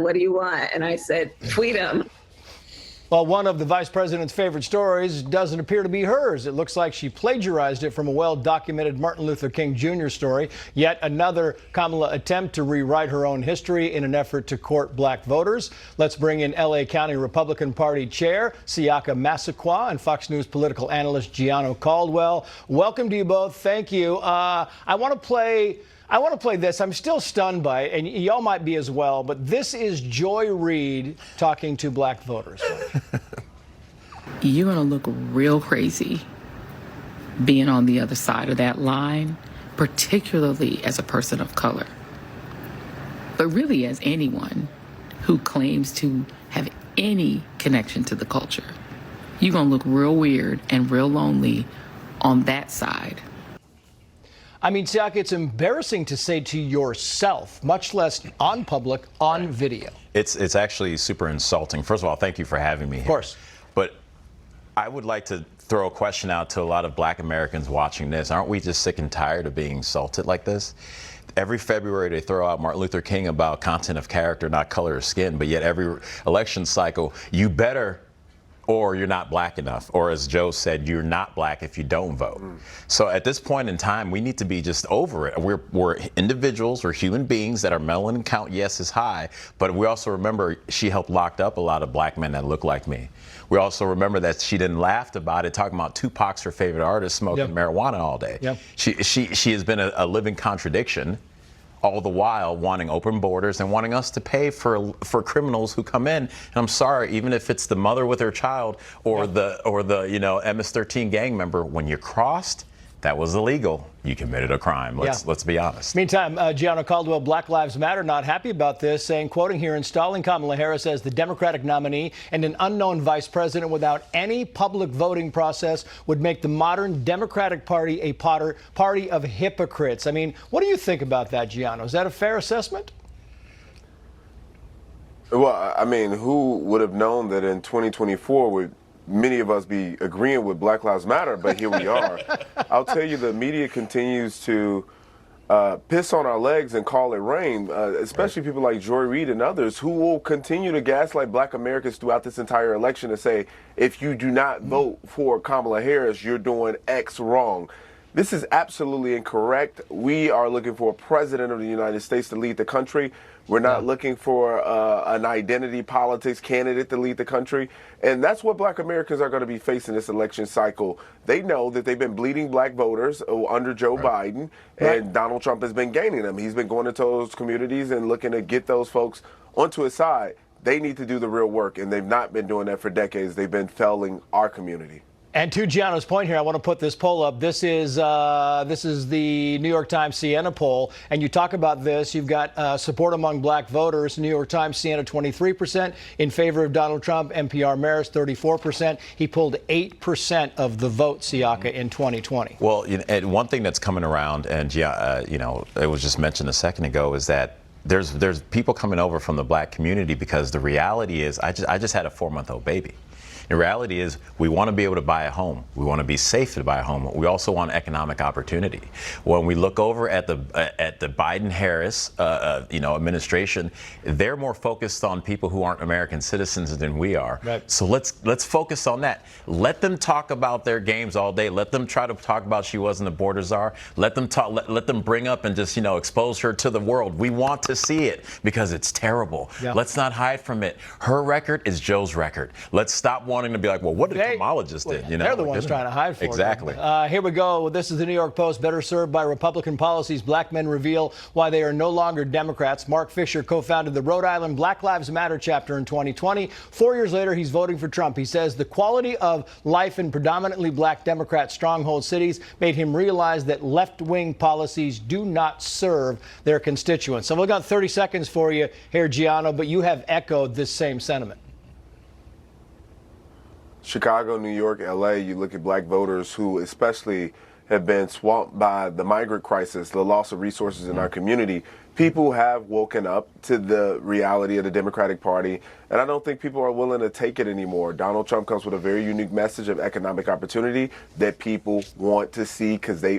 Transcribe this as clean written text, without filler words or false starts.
what do you want? And I said, tweet him. Well, one of the vice president's favorite stories doesn't appear to be hers. It looks like she plagiarized it from a well-documented Martin Luther King Jr. story. Yet another Kamala attempt to rewrite her own history in an effort to court black voters. Let's bring in L.A. County Republican Party Chair Siaka Massaquoi and Fox News political analyst Gianno Caldwell. Welcome to you both. Thank you. I want to play this. I'm still stunned by it, and y'all might be as well, but this is Joy Reid talking to black voters. You're going to look real crazy being on the other side of that line, particularly as a person of color, but really as anyone who claims to have any connection to the culture. You're going to look real weird and real lonely on that side. I mean, Siaka, it's embarrassing to say to yourself, much less on public, on video. It's actually super insulting. First of all, thank you for having me here. Of course. But I would like to throw a question out to a lot of black Americans watching this. Aren't we just sick and tired of being insulted like this? Every February they throw out Martin Luther King about content of character, not color of skin, but yet every election cycle, you better or you're not black enough, or as Joe said, you're not black if you don't vote. So at this point in time, we need to be just over it. We're individuals, we're human beings that our melanin count, yes, is high, but we also remember she helped lock up a lot of black men that look like me. We also remember that she didn't laugh about it, talking about Tupac's her favorite artist smoking marijuana all day. She has been a living contradiction, all the while wanting open borders and wanting us to pay for criminals who come in. And I'm sorry, even if it's the mother with her child or the MS-13 gang member, when you crossed, that was illegal. You committed a crime. Let's be honest. Meantime, Gianno Caldwell, Black Lives Matter, not happy about this, saying, quoting here, installing Kamala Harris as the Democratic nominee and an unknown vice president without any public voting process would make the modern Democratic Party a party of hypocrites. I mean, what do you think about that, Gianno? Is that a fair assessment? Well, I mean, who would have known that in 2024 would many of us be agreeing with Black Lives Matter, but here we are. I'll tell you, the media continues to piss on our legs and call it rain, especially people like Joy Reid and others who will continue to gaslight black Americans throughout this entire election and say, if you do not vote for Kamala Harris, you're doing X wrong. This is absolutely incorrect. We are looking for a president of the United States to lead the country. We're not looking for an identity politics candidate to lead the country. And that's what black Americans are going to be facing this election cycle. They know that they've been bleeding black voters under Joe Biden, and Donald Trump has been gaining them. He's been going into those communities and looking to get those folks onto his side. They need to do the real work, and they've not been doing that for decades. They've been failing our community. And to Gianno's point here, I want to put this poll up. This is the New York Times Siena poll, and you talk about this. You've got support among black voters. New York Times Siena 23% in favor of Donald Trump. NPR Marist 34%. He pulled 8% of the vote, Siaka, in 2020. Well, and one thing that's coming around, and it was just mentioned a second ago, is that there's people coming over from the black community because the reality is I just had a 4-month-old baby. The reality is we want to be able to buy a home. We want to be safe to buy a home. We also want economic opportunity. When we look over at the Biden-Harris administration, they're more focused on people who aren't American citizens than we are. Right. So let's focus on that. Let them talk about their games all day. Let them try to talk about she wasn't a border czar. Let them talk. Let them bring up and just expose her to the world. We want to see it because it's terrible. Yeah. Let's not hide from it. Her record is Joe's record. Let's stop wanting to be like, well, what did Kamala just did? They're the ones trying to hide for exactly. it. Here we go. This is the New York Post. Better served by Republican policies. Black men reveal why they are no longer Democrats. Mark Fisher co-founded the Rhode Island Black Lives Matter chapter in 2020. 4 years later, he's voting for Trump. He says the quality of life in predominantly black Democrat stronghold cities made him realize that left-wing policies do not serve their constituents. So we've got 30 seconds for you here, Gianno, but you have echoed this same sentiment. Chicago, New York, LA, you look at black voters who especially have been swamped by the migrant crisis, the loss of resources in our community. People have woken up to the reality of the Democratic Party, and I don't think people are willing to take it anymore. Donald Trump comes with a very unique message of economic opportunity that people want to see because they